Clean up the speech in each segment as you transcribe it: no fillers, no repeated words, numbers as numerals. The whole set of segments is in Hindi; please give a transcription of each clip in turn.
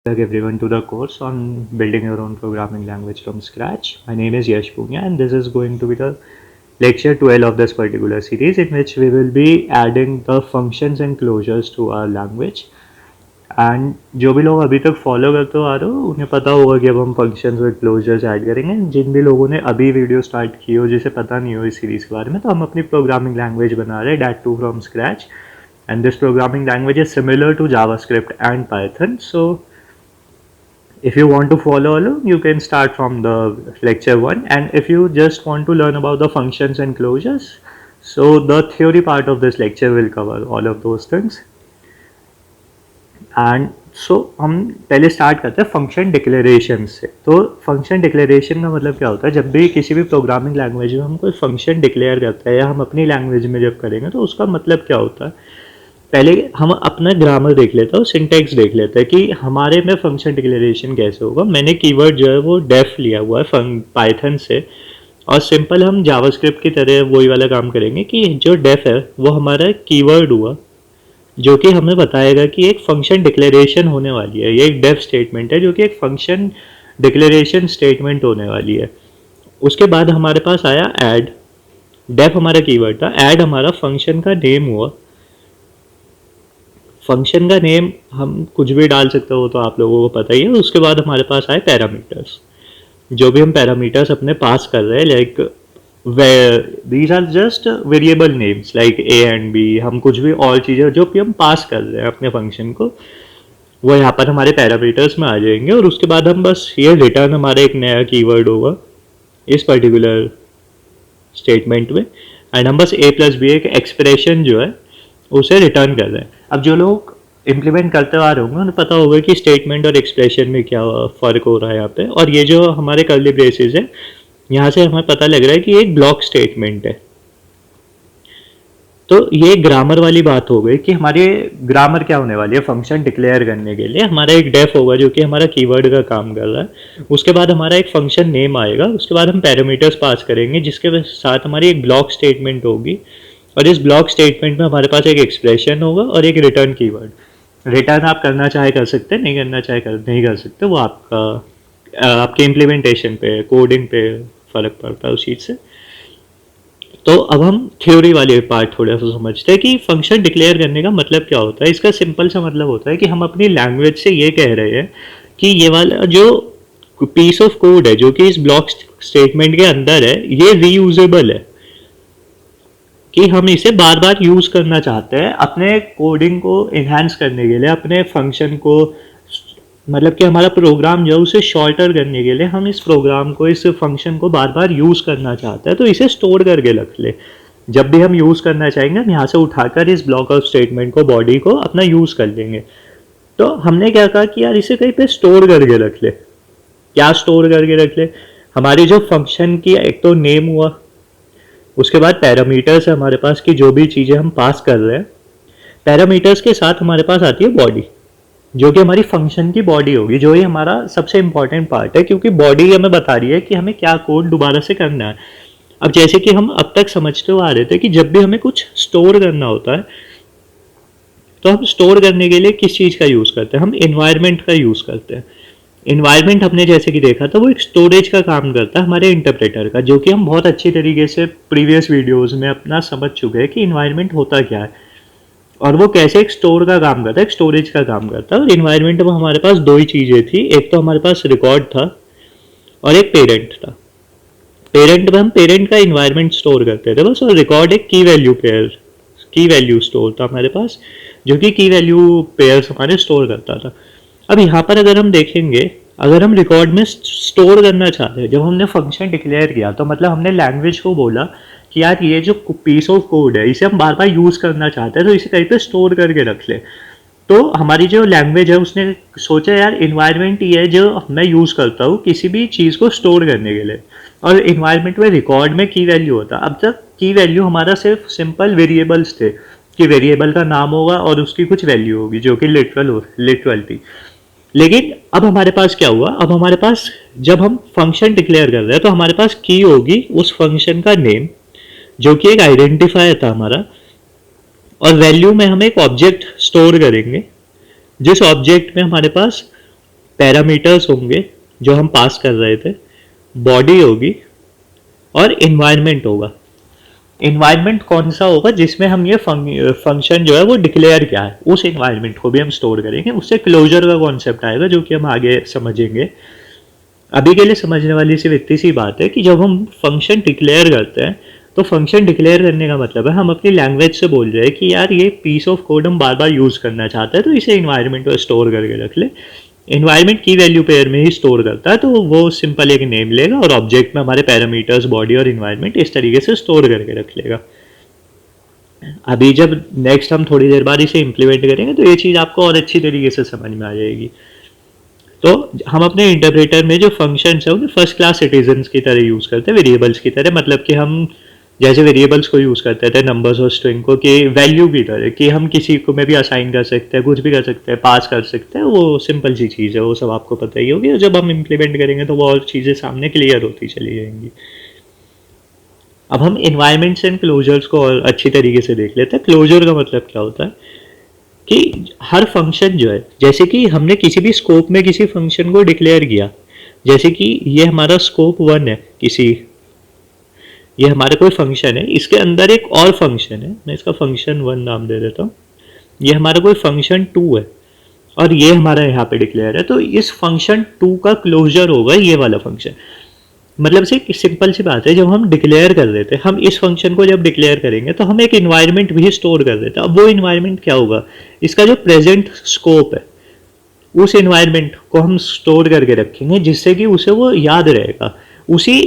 Welcome everyone to the course on building your own programming language from scratch. My name is Yash Punya and this is going to be the lecture 12 of this particular series in which we will be adding the functions and closures to our language. And जो भी लोग अभी तक फॉलो करते आ रहे हो उन्हें पता होगा कि अब हम फंक्शंस और क्लोजर्स ऐड करेंगे. जिन भी लोगों ने अभी वीडियो स्टार्ट की हो जिसे पता नहीं हो इस सीरीज़ के बारे में, तो हम अपनी प्रोग्रामिंग लैंग्वेज बना रहे हैं that too from scratch. And this programming language is similar to JavaScript and Python. So if you want to follow along, you can start from the lecture 1, and if you just want to learn about the functions and closures, so the theory part of this lecture will cover all of those things. And so हम पहले स्टार्ट करते हैं फंक्शन डिक्लेरेशन से. तो फंक्शन डिक्लेरेशन का मतलब क्या होता है? जब भी किसी भी प्रोग्रामिंग लैंग्वेज में हम कोई फंक्शन डिक्लेयर करते हैं या हम अपनी लैंग्वेज में जब करेंगे तो उसका मतलब क्या होता है. पहले हम अपना ग्रामर देख लेते हैं और सिंटैक्स देख लेते हैं कि हमारे में फंक्शन डिक्लेरेशन कैसे होगा. मैंने कीवर्ड जो है वो डेफ लिया हुआ है पाइथन से, और सिंपल हम जावास्क्रिप्ट की तरह वही वाला काम करेंगे कि जो डेफ है वो हमारा कीवर्ड हुआ जो कि हमें बताएगा कि एक फंक्शन डिक्लेरेशन होने वाली है. ये एक डेफ स्टेटमेंट है जो कि एक फंक्शन डिक्लेरेशन स्टेटमेंट होने वाली है. उसके बाद हमारे पास आया ऐड. डेफ हमारा कीवर्ड था, ऐड हमारा फंक्शन का नेम हुआ. फंक्शन का नेम हम कुछ भी डाल सकते हो तो आप लोगों को पता ही है. उसके बाद हमारे पास आए पैरामीटर्स. जो भी हम पैरामीटर्स अपने पास कर रहे हैं, like these are just variable names like a and b. हम कुछ भी और चीज़ें जो भी हम पास कर रहे हैं अपने फंक्शन को, वो यहाँ पर हमारे पैरामीटर्स में आ जाएंगे. और उसके बाद हम बस ये रिटर्न हमारा एक नया कीवर्ड होगा इस पर्टिकुलर स्टेटमेंट में, एंड हम बस a प्लस बी एक एक्सप्रेशन जो है उसे रिटर्न कर रहे हैं. अब जो लोग इम्प्लीमेंट करते आ रहे होंगे उन्हें पता होगा कि स्टेटमेंट और एक्सप्रेशन में क्या फ़र्क हो रहा है यहाँ पे. और ये जो हमारे कर्ली ब्रेसेस है, यहाँ से हमें पता लग रहा है कि एक ब्लॉक स्टेटमेंट है. तो ये ग्रामर वाली बात हो गई कि हमारी ग्रामर क्या होने वाली है. फंक्शन डिक्लेयर करने के लिए हमारा एक डेफ होगा जो कि हमारा कीवर्ड का काम कर रहा है. उसके बाद हमारा एक फंक्शन नेम आएगा. उसके बाद हम पैरामीटर्स पास करेंगे जिसके साथ हमारी एक ब्लॉक स्टेटमेंट होगी. और इस ब्लॉक स्टेटमेंट में हमारे पास एक एक्सप्रेशन होगा और एक रिटर्न कीवर्ड. रिटर्न आप करना चाहे कर सकते हैं, नहीं करना चाहे नहीं कर सकते. वो आपके इम्प्लीमेंटेशन पे, कोडिंग पे फ़र्क पड़ता है उस चीज़ से. तो अब हम थ्योरी वाले पार्ट थोड़ा सा समझते हैं कि फंक्शन डिक्लेयर करने का मतलब क्या होता है. इसका सिंपल सा मतलब होता है कि हम अपनी लैंग्वेज से ये कह रहे हैं कि ये वाला जो पीस ऑफ कोड है जो कि इस ब्लॉक स्टेटमेंट के अंदर है, ये रीयूजेबल है, कि हम इसे बार बार यूज़ करना चाहते हैं अपने कोडिंग को इन्हांस करने के लिए, अपने फंक्शन को, मतलब कि हमारा प्रोग्राम जो है उसे शॉर्टर करने के लिए हम इस प्रोग्राम को, इस फंक्शन को बार बार यूज़ करना चाहते हैं. तो इसे स्टोर करके रख ले. जब भी हम यूज़ करना चाहेंगे हम यहाँ से उठाकर इस ब्लॉक ऑफ स्टेटमेंट को, बॉडी को अपना यूज़ कर लेंगे. तो हमने क्या कहा कि यार इसे कहीं पे स्टोर करके रख ले. क्या स्टोर करके रख ले? हमारी जो फंक्शन की एक तो नेम हुआ, उसके बाद पैरामीटर्स है हमारे पास की जो भी चीज़ें हम पास कर रहे हैं. पैरामीटर्स के साथ हमारे पास आती है बॉडी जो कि हमारी फंक्शन की बॉडी होगी, जो ही हमारा सबसे इंपॉर्टेंट पार्ट है क्योंकि बॉडी हमें बता रही है कि हमें क्या कोड दोबारा से करना है. अब जैसे कि हम अब तक समझते हुए आ रहे थे कि जब भी हमें कुछ स्टोर करना होता है तो हम स्टोर करने के लिए किस चीज़ का यूज़ करते हैं? हम इन्वायरमेंट का यूज़ करते हैं. इन्वायरमेंट हमने जैसे कि देखा था वो एक स्टोरेज का काम करता है हमारे इंटरप्रेटर का, जो कि हम बहुत अच्छी तरीके से प्रीवियस वीडियोस में अपना समझ चुके हैं कि इन्वायरमेंट होता क्या है और वो कैसे एक स्टोर का काम करता है, एक स्टोरेज का काम करता है. और इन्वायरमेंट में हमारे पास दो ही चीज़ें थी. एक तो हमारे पास रिकॉर्ड था और एक पेरेंट था. पेरेंट में हम पेरेंट का इन्वायरमेंट स्टोर करते थे बस, और रिकॉर्ड एक की वैल्यू स्टोर था हमारे पास जो कि की वैल्यू पेयर्स हमारे स्टोर करता था. अब यहाँ पर अगर हम देखेंगे, अगर हम रिकॉर्ड में स्टोर करना चाहते हैं, जब हमने फंक्शन डिक्लेयर किया तो मतलब हमने लैंग्वेज को बोला कि यार ये जो पीस ऑफ कोड है इसे हम बार बार यूज़ करना चाहते हैं तो इसे कहीं पे स्टोर करके रख ले. तो हमारी जो लैंग्वेज है उसने सोचा यार इन्वायरमेंट ये है जो मैं यूज़ करता हूँ किसी भी चीज़ को स्टोर करने के लिए, और इन्वायरमेंट में रिकॉर्ड में की वैल्यू होता. अब तक की वैल्यू हमारा सिर्फ सिंपल वेरिएबल्स थे कि वेरिएबल का नाम होगा और उसकी कुछ वैल्यू होगी जो कि लिटरल थी. लेकिन अब हमारे पास क्या हुआ? अब हमारे पास जब हम फंक्शन डिक्लेयर कर रहे हैं तो हमारे पास की होगी उस फंक्शन का नेम जो कि एक आइडेंटिफायर था हमारा, और वैल्यू में हम एक ऑब्जेक्ट स्टोर करेंगे जिस ऑब्जेक्ट में हमारे पास पैरामीटर्स होंगे जो हम पास कर रहे थे, बॉडी होगी और इन्वायरमेंट होगा। इन्वायरमेंट कौन सा होगा जिसमें हम ये फंक्शन जो है वो डिक्लेयर क्या है, उस इन्वायरमेंट को भी हम स्टोर करेंगे। उससे क्लोजर का कॉन्सेप्ट आएगा जो कि हम आगे समझेंगे। अभी के लिए समझने वाली सिर्फ इतनी सी बात है कि जब हम फंक्शन डिक्लेयर करते हैं तो फंक्शन डिक्लेयर करने का मतलब है हम अपनी लैंग्वेज से बोल रहे हैं कि यार ये पीस ऑफ कोड हम बार बार यूज़ करना चाहते हैं तो इसे इन्वायरमेंट में स्टोर करके रख ले। इन्वायरमेंट की वैल्यू पेयर में ही स्टोर करता है तो वो सिंपल एक नेम लेगा और ऑब्जेक्ट में हमारे पैरामीटर्स, बॉडी और इन्वायरमेंट इस तरीके से स्टोर करके रख लेगा। अभी जब नेक्स्ट हम थोड़ी देर बाद इसे इम्प्लीमेंट करेंगे तो ये चीज़ आपको और अच्छी तरीके से समझ में आ जाएगी। तो हम अपने इंटरप्रेटर में जो फंक्शंस है उन्हें फर्स्ट क्लास सिटीजन्स की तरह यूज़ करते हैं, वेरिएबल्स की तरह। मतलब कि हम जैसे वेरिएबल्स को यूज़ करते थे नंबर्स और स्ट्रिंग को कि वैल्यू की तरह, कि हम किसी को में भी असाइन कर सकते हैं, कुछ भी कर सकते हैं, पास कर सकते हैं। वो सिंपल सी चीज़ है, वो सब आपको पता ही होगी। और जब हम इम्प्लीमेंट करेंगे तो वो और चीज़ें सामने क्लियर होती चली जाएंगी। अब हम इन्वायरमेंट्स एंड क्लोजर्स को और अच्छी तरीके से देख लेते हैं। क्लोजर का मतलब क्या होता है कि हर फंक्शन जो है, जैसे कि हमने किसी भी स्कोप में किसी फंक्शन को डिक्लेयर किया, जैसे कि ये हमारा स्कोप 1 है, ये हमारा कोई फंक्शन है, इसके अंदर एक और फंक्शन है, मैं इसका फंक्शन 1 नाम दे देता हूँ। ये हमारा कोई फंक्शन 2 है और ये हमारा यहाँ पे डिक्लेयर है। तो इस फंक्शन 2 का क्लोजर होगा ये वाला फंक्शन। मतलब से सिंपल सी बात है, जब हम डिक्लेयर कर देते हैं, हम इस फंक्शन को जब डिक्लेयर करेंगे तो हम एक इन्वायरमेंट भी स्टोर कर देते हैं। अब वो इन्वायरमेंट क्या होगा, इसका जो प्रेजेंट स्कोप है उस इन्वायरमेंट को हम स्टोर करके रखेंगे जिससे कि उसे वो याद रहेगा। उसी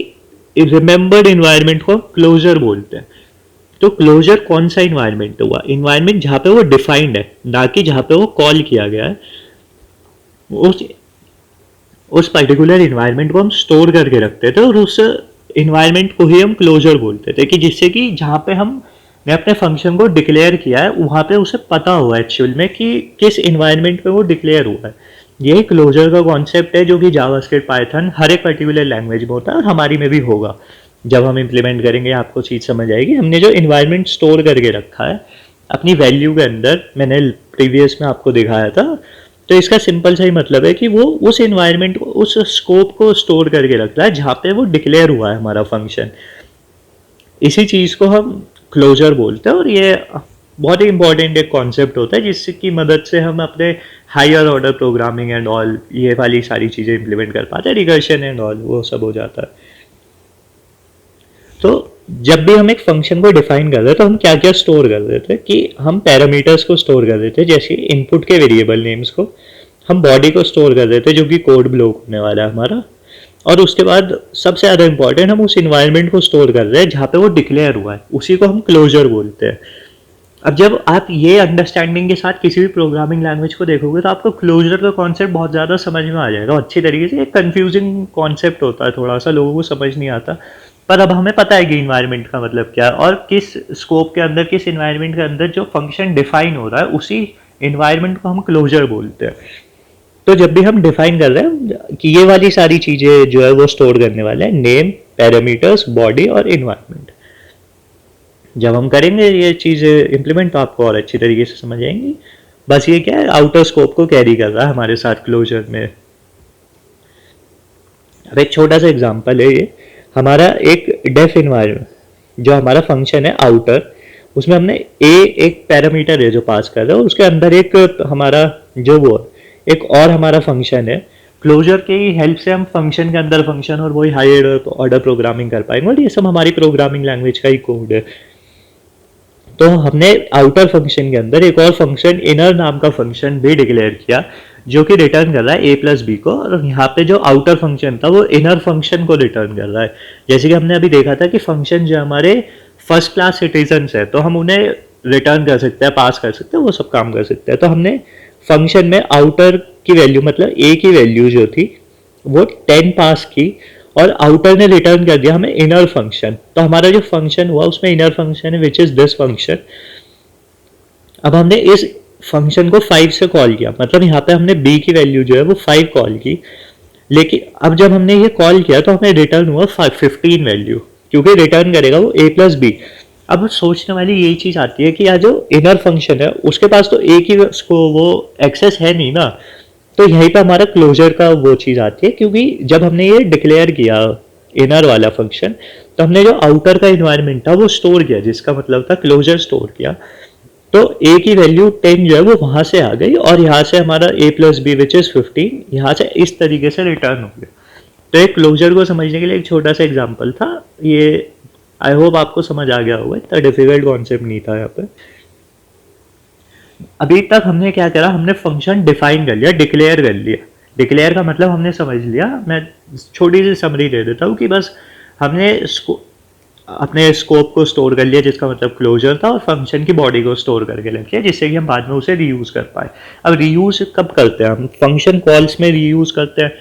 रिमेंबर्ड इन्वायरमेंट को क्लोजर बोलते हैं। तो क्लोजर कौन सा इन्वायरमेंट हुआ, इन्वायरमेंट जहाँ पे वो डिफाइंड है, ना कि जहाँ पे वो कॉल किया गया है। उस पर्टिकुलर इन्वायरमेंट को हम स्टोर करके रखते थे और उस इन्वायरमेंट को ही हम क्लोजर बोलते थे, कि जिससे कि जहाँ पे हमने अपने फंक्शन को डिक्लेयर किया है वहाँ पे उसे पता हुआ एक्चुअल में कि किस इन्वायरमेंट पे वो डिक्लेयर हुआ है। यही क्लोजर का कॉन्सेप्ट है जो कि जावास्क्रिप्ट, पाइथन हर एक पर्टिकुलर लैंग्वेज में होता है और हमारी में भी होगा। जब हम इम्प्लीमेंट करेंगे आपको चीज़ समझ आएगी। हमने जो इन्वायरमेंट स्टोर करके रखा है अपनी वैल्यू के अंदर, मैंने प्रीवियस में आपको दिखाया था, तो इसका सिंपल सा ही मतलब है कि वो उस इन्वायरमेंट को, उस स्कोप को स्टोर करके रख रहा है जहाँ पे वो डिक्लेयर हुआ है हमारा फंक्शन। इसी चीज़ को हम क्लोजर बोलते हैं और ये बहुत ही इंपॉर्टेंट एक कॉन्सेप्ट होता है जिसकी मदद से हम अपने higher order programming and all ये वाली सारी चीज़ें इंप्लीमेंट कर पाते हैं, रिकर्शन एंड ऑल वो सब हो जाता है। तो जब भी हम एक फंक्शन को डिफाइन कर रहे तो हम क्या क्या स्टोर कर रहे थे कि हम पैरामीटर्स को स्टोर कर रहे थे, जैसे इनपुट के वेरिएबल नेम्स को, हम बॉडी को स्टोर कर रहे थे जो कि कोड ब्लॉक होने वाला है हमारा, और उसके बाद सबसे ज़्यादा इंपॉर्टेंट हम उस इन्वायरमेंट को स्टोर कर रहे हैं जहाँ पे वो डिक्लेयर हुआ है, उसी को हम क्लोजर बोलते हैं। अब जब आप ये अंडरस्टैंडिंग के साथ किसी भी प्रोग्रामिंग लैंग्वेज को देखोगे तो आपको क्लोजर का कॉन्सेप्ट बहुत ज़्यादा समझ में आ जाएगा अच्छी तरीके से। एक कन्फ्यूजिंग कॉन्सेप्ट होता है थोड़ा सा, लोगों को समझ नहीं आता, पर अब हमें पता है कि इन्वायरमेंट का मतलब क्या है और किस स्कोप के अंदर, किस इन्वायरमेंट के अंदर जो फंक्शन डिफाइन हो रहा है उसी इन्वायरमेंट को हम क्लोजर बोलते हैं। तो जब भी हम डिफाइन कर रहे हैं कि ये वाली सारी चीज़ें जो है वो स्टोर करने वाले हैं, नेम, पैरामीटर्स, बॉडी और इन्वायरमेंट। जब हम करेंगे ये चीज़ें इम्प्लीमेंट तो आपको और अच्छी तरीके से समझ आएंगी। बस ये क्या है, आउटर स्कोप को कैरी कर रहा है हमारे साथ क्लोजर में। अब एक छोटा सा एग्जांपल है ये, हमारा एक डेफ इन्वायरमेंट जो हमारा फंक्शन है आउटर, उसमें हमने एक पैरामीटर है जो पास कर रहा है, उसके अंदर एक हमारा जो वो एक और हमारा फंक्शन है। क्लोजर के हेल्प से हम फंक्शन के अंदर फंक्शन और वही हायर ऑर्डर प्रोग्रामिंग कर पाएंगे और ये सब हमारी प्रोग्रामिंग लैंग्वेज का ही कोड है। तो हमने आउटर फंक्शन के अंदर एक और फंक्शन इनर नाम का फंक्शन भी डिक्लेयर किया जो कि रिटर्न कर रहा है a+b को, और यहाँ पे जो आउटर फंक्शन था वो इनर फंक्शन को रिटर्न कर रहा है। जैसे कि हमने अभी देखा था कि फंक्शन जो हमारे फर्स्ट क्लास सिटीजन्स है तो हम उन्हें रिटर्न कर सकते हैं, पास कर सकते हैं, वो सब काम कर सकते हैं। तो हमने फंक्शन में आउटर की वैल्यू मतलब a की वैल्यू जो थी वो 10 पास की और आउटर ने रिटर्न कर दिया हमें इनर फंक्शन। तो हमारा जो फंक्शन हुआ उसमें इनर फंक्शन है विच इज दिस फंक्शन। अब हमने इस फंक्शन को 5 से कॉल किया, मतलब यहाँ पे हमने b की वैल्यू जो है वो 5 कॉल की, लेकिन अब जब हमने ये कॉल किया तो हमें रिटर्न हुआ 15 वैल्यू, क्योंकि रिटर्न करेगा वो a+b। अब सोचने वाली यही चीज आती है कि यार जो इनर फंक्शन है उसके पास तो a की वो एक्सेस है नहीं ना, तो यहीं पे हमारा क्लोजर का वो चीज़ आती है, क्योंकि जब हमने ये डिक्लेयर किया इनर वाला फंक्शन, तो हमने जो आउटर का इन्वायरमेंट था वो स्टोर किया, जिसका मतलब था क्लोजर स्टोर किया। तो a की वैल्यू 10 जो है वो वहां से आ गई, और यहाँ से हमारा a plus b which is 15 यहाँ से इस तरीके से रिटर्न हो गया। तो एक क्लोजर को समझने के लिए एक छोटा सा एग्जांपल था ये। आई होप आपको समझ आ गया होगा, इतना डिफिकल्ट कॉन्सेप्ट नहीं था यहाँ पे। अभी तक हमने क्या करा, हमने फंक्शन डिफाइन कर लिया, डिक्लेयर कर लिया। डिक्लेयर का मतलब हमने समझ लिया। मैं छोटी सी समरी दे देता हूँ कि बस हमने अपने स्कोप को स्टोर कर लिया, जिसका मतलब क्लोजर था, और फंक्शन की बॉडी को स्टोर करके रख लिया, जिससे कि हम बाद में उसे रीयूज कर पाए। अब रीयूज कब करते हैं हम? फंक्शन कॉल्स में रीयूज करते हैं।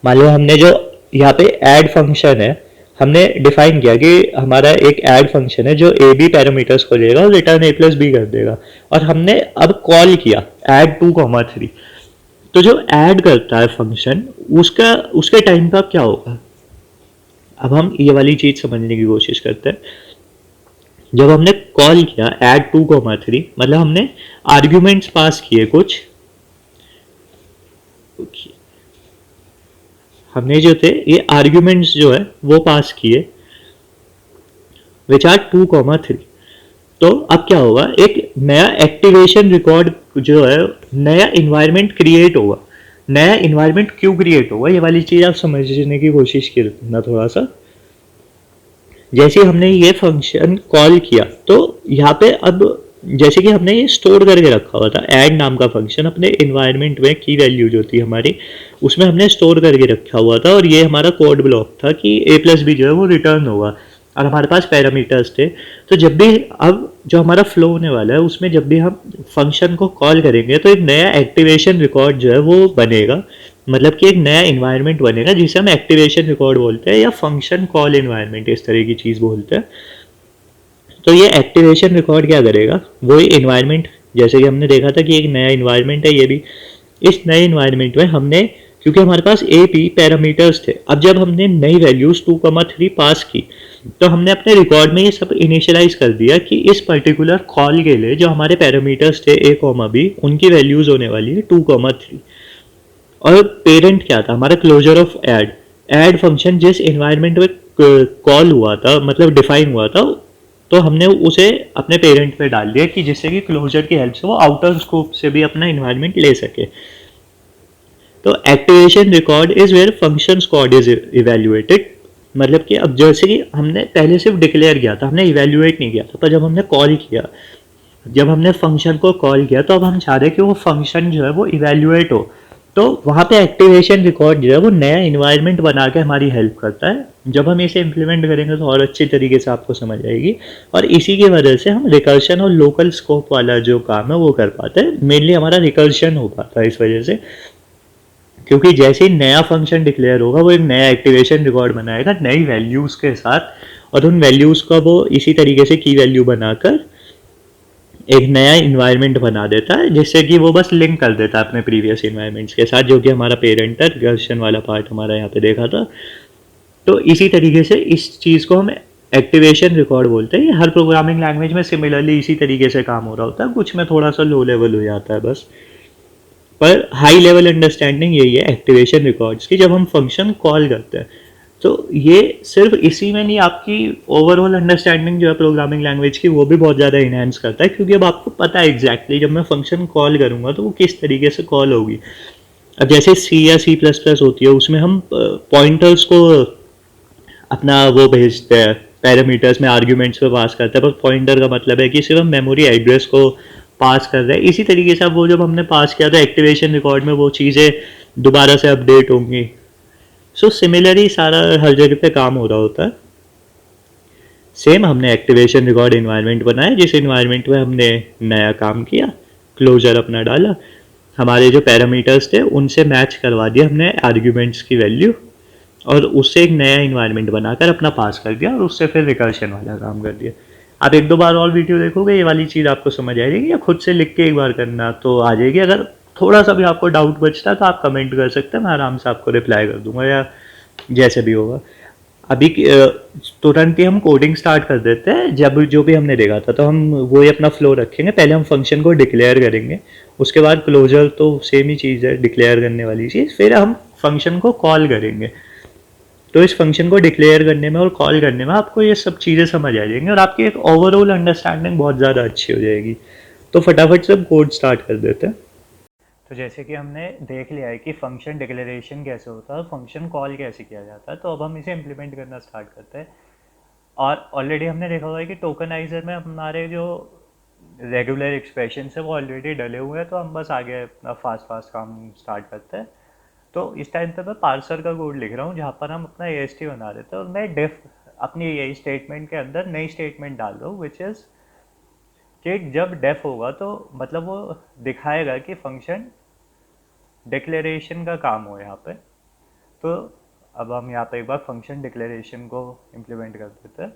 मान लो हमने जो यहाँ पे ऐड फंक्शन है, हमने डिफाइन किया कि हमारा एक ऐड फंक्शन है जो ए बी पैरामीटर्स को लेगा और रिटर्न ए प्लस बी कर देगा, और हमने अब कॉल किया ऐड 2,3। तो जो ऐड करता है फंक्शन, उसके टाइम पे अब क्या होगा? अब हम ये वाली चीज समझने की कोशिश करते हैं। जब हमने कॉल किया ऐड 2,3, मतलब हमने आर्ग्यूमेंट्स पास किए कुछ, हमने जो थे ये आर्ग्यूमेंट्स जो है वो पास किए विच आर 2,3। तो अब क्या होगा, एक नया एक्टिवेशन रिकॉर्ड जो है, नया इन्वायरमेंट क्रिएट होगा। नया इन्वायरमेंट क्यों क्रिएट होगा, ये वाली चीज आप समझने की कोशिश करना थोड़ा सा। जैसे हमने ये फंक्शन कॉल किया, तो यहाँ पे अब जैसे कि हमने ये स्टोर करके रखा हुआ था ऐड नाम का फंक्शन अपने इन्वायरमेंट में, की वैल्यू जो थी हमारी उसमें हमने स्टोर करके रखा हुआ था, और ये हमारा कोड ब्लॉक था कि a प्लस बी जो है वो रिटर्न होगा, और हमारे पास पैरामीटर्स थे। तो जब भी अब जो हमारा फ्लो होने वाला है उसमें जब भी हम फंक्शन को कॉल करेंगे, तो एक नया एक्टिवेशन रिकॉर्ड जो है वो बनेगा, मतलब कि एक नया इन्वायरमेंट बनेगा जिसे हम एक्टिवेशन रिकॉर्ड बोलते हैं, या फंक्शन कॉल इन्वायरमेंट इस तरह की चीज़ बोलते हैं। तो ये एक्टिवेशन रिकॉर्ड क्या करेगा, वही इन्वायरमेंट, जैसे कि हमने देखा था कि एक नया इन्वायरमेंट है ये भी, इस नए इन्वायरमेंट में हमने, क्योंकि हमारे पास ए पी पैरामीटर्स थे, अब जब हमने नई वैल्यूज 2,3 पास की, तो हमने अपने रिकॉर्ड में ये सब इनिशियलाइज कर दिया कि इस पर्टिकुलर कॉल के लिए जो हमारे पैरामीटर्स थे a, b, उनकी वैल्यूज होने वाली है 2,3। और पेरेंट क्या था हमारा, क्लोजर ऑफ ऐड फंक्शन जिस इन्वायरमेंट में कॉल हुआ था, मतलब डिफाइन हुआ था, तो हमने उसे अपने पेरेंट पे डाल दिया कि जिससे कि क्लोजर की हेल्प से वो आउटर स्कोप से भी अपना इन्वायरमेंट ले सके। तो activation record is where function code is evaluated, मतलब कि अब जैसे कि हमने पहले सिर्फ डिक्लेयर किया था, हमने इवेल्युएट नहीं किया था, पर जब हमने कॉल किया, जब हमने फंक्शन को कॉल किया, तो अब हम चाह रहे हैं कि वो फंक्शन जो है वो इवेल्युएट हो। तो वहाँ पे एक्टिवेशन रिकॉर्ड जो है वो नया इन्वायरमेंट बना के हमारी हेल्प करता है। जब हम इसे इम्प्लीमेंट करेंगे तो और अच्छी तरीके से आपको समझ आएगी, और इसी की वजह से हम रिकर्शन और लोकल स्कोप वाला जो काम है वो कर पाते हैं। मेनली हमारा रिकर्शन हो पाता है इस वजह से, क्योंकि जैसे ही नया फंक्शन डिक्लेयर होगा वो एक नया एक्टिवेशन रिकॉर्ड बनाएगा नई वैल्यूज़ के साथ, और उन वैल्यूज़ का वो इसी तरीके से की वैल्यू बनाकर एक नया इन्वायरमेंट बना देता है, जिससे कि वो बस लिंक कर देता है अपने प्रीवियस इन्वायरमेंट्स के साथ, जो कि हमारा पेरेंट है, रिकर्शन वाला पार्ट हमारा यहाँ पे देखा था। तो इसी तरीके से इस चीज़ को हम एक्टिवेशन रिकॉर्ड बोलते हैं। हर प्रोग्रामिंग लैंग्वेज में सिमिलरली इसी तरीके से काम हो रहा होता है, कुछ में थोड़ा सा लो लेवल हो जाता है बस, पर हाई लेवल अंडरस्टैंडिंग यही है एक्टिवेशन रिकॉर्ड्स की, जब हम फंक्शन कॉल करते हैं। तो ये सिर्फ इसी में नहीं, आपकी ओवरऑल अंडरस्टैंडिंग जो है प्रोग्रामिंग लैंग्वेज की वो भी बहुत ज़्यादा इनहेंस करता है, क्योंकि अब आपको पता है एग्जैक्टली जब मैं फंक्शन कॉल करूँगा तो वो किस तरीके से कॉल होगी। अब जैसे सी या C++ होती है, उसमें हम पॉइंटर्स को अपना वो भेजते हैं, पैरामीटर्स में आर्ग्यूमेंट्स पे पास करते हैं, पर पॉइंटर का मतलब है कि सिर्फ हम मेमोरी एड्रेस को पास कर रहे हैं। इसी तरीके से अब वो जब हमने पास किया तो एक्टिवेशन रिकॉर्ड में वो चीज़ें दोबारा से अपडेट होंगी। सो सिमिलरली सारा हर जगह पे काम हो रहा होता है। सेम हमने एक्टिवेशन रिकॉर्ड इन्वायरमेंट बनाया, जिस इन्वायरमेंट में हमने नया काम किया, क्लोजर अपना डाला, हमारे जो पैरामीटर्स थे उनसे मैच करवा दिया हमने आर्ग्यूमेंट्स की वैल्यू, और उससे एक नया इन्वायरमेंट बनाकर अपना पास कर दिया, और उससे फिर रिकर्शन वाला काम कर दिया। आप एक दो बार और वीडियो देखोगे ये वाली चीज़ आपको समझ आएगी, या खुद से लिख के एक बार करना तो आ जाएगी। अगर थोड़ा सा भी आपको डाउट बचता है तो आप कमेंट कर सकते हैं, मैं आराम से आपको रिप्लाई कर दूंगा, या जैसे भी होगा। अभी तुरंत ही हम कोडिंग स्टार्ट कर देते हैं जब जो भी हमने देखा था, तो हम वो ही अपना फ्लो रखेंगे। पहले हम फंक्शन को डिक्लेयर करेंगे, उसके बाद क्लोजर तो सेम ही चीज़ है, डिक्लेयर करने वाली चीज़, फिर हम फंक्शन को कॉल करेंगे। तो इस फंक्शन को डिक्लेयर करने में और कॉल करने में आपको ये सब चीज़ें समझ आ जाएंगी और आपकी एक ओवरऑल अंडरस्टैंडिंग बहुत ज़्यादा अच्छी हो जाएगी। तो फटाफट से कोड स्टार्ट कर देते हैं। तो जैसे कि हमने देख लिया है कि फंक्शन डिक्लेरेशन कैसे होता है और फंक्शन कॉल कैसे किया जाता है, तो अब हम इसे इम्प्लीमेंट करना स्टार्ट करते हैं। और ऑलरेडी हमने देखा हुआ है कि टोकनाइजर में हमारे जो रेगुलर एक्सप्रेशन है वो ऑलरेडी डले हुए हैं, तो हम बस आगे अपना फास्ट फास्ट काम स्टार्ट करते हैं। तो इस टाइम पे मैं पार्सर का कोड लिख रहा हूँ जहाँ पर हम अपना ए बना देते हैं, और मैं डेफ अपनी यही स्टेटमेंट के अंदर नई स्टेटमेंट डाल रहा हूँ, विच इज़ कि जब डेफ होगा तो मतलब वो दिखाएगा कि फंक्शन डिक्लेरेशन का काम हो यहाँ पे। तो अब हम यहाँ पे एक बार फंक्शन डिक्लेरेशन को इम्प्लीमेंट कर देते हैं।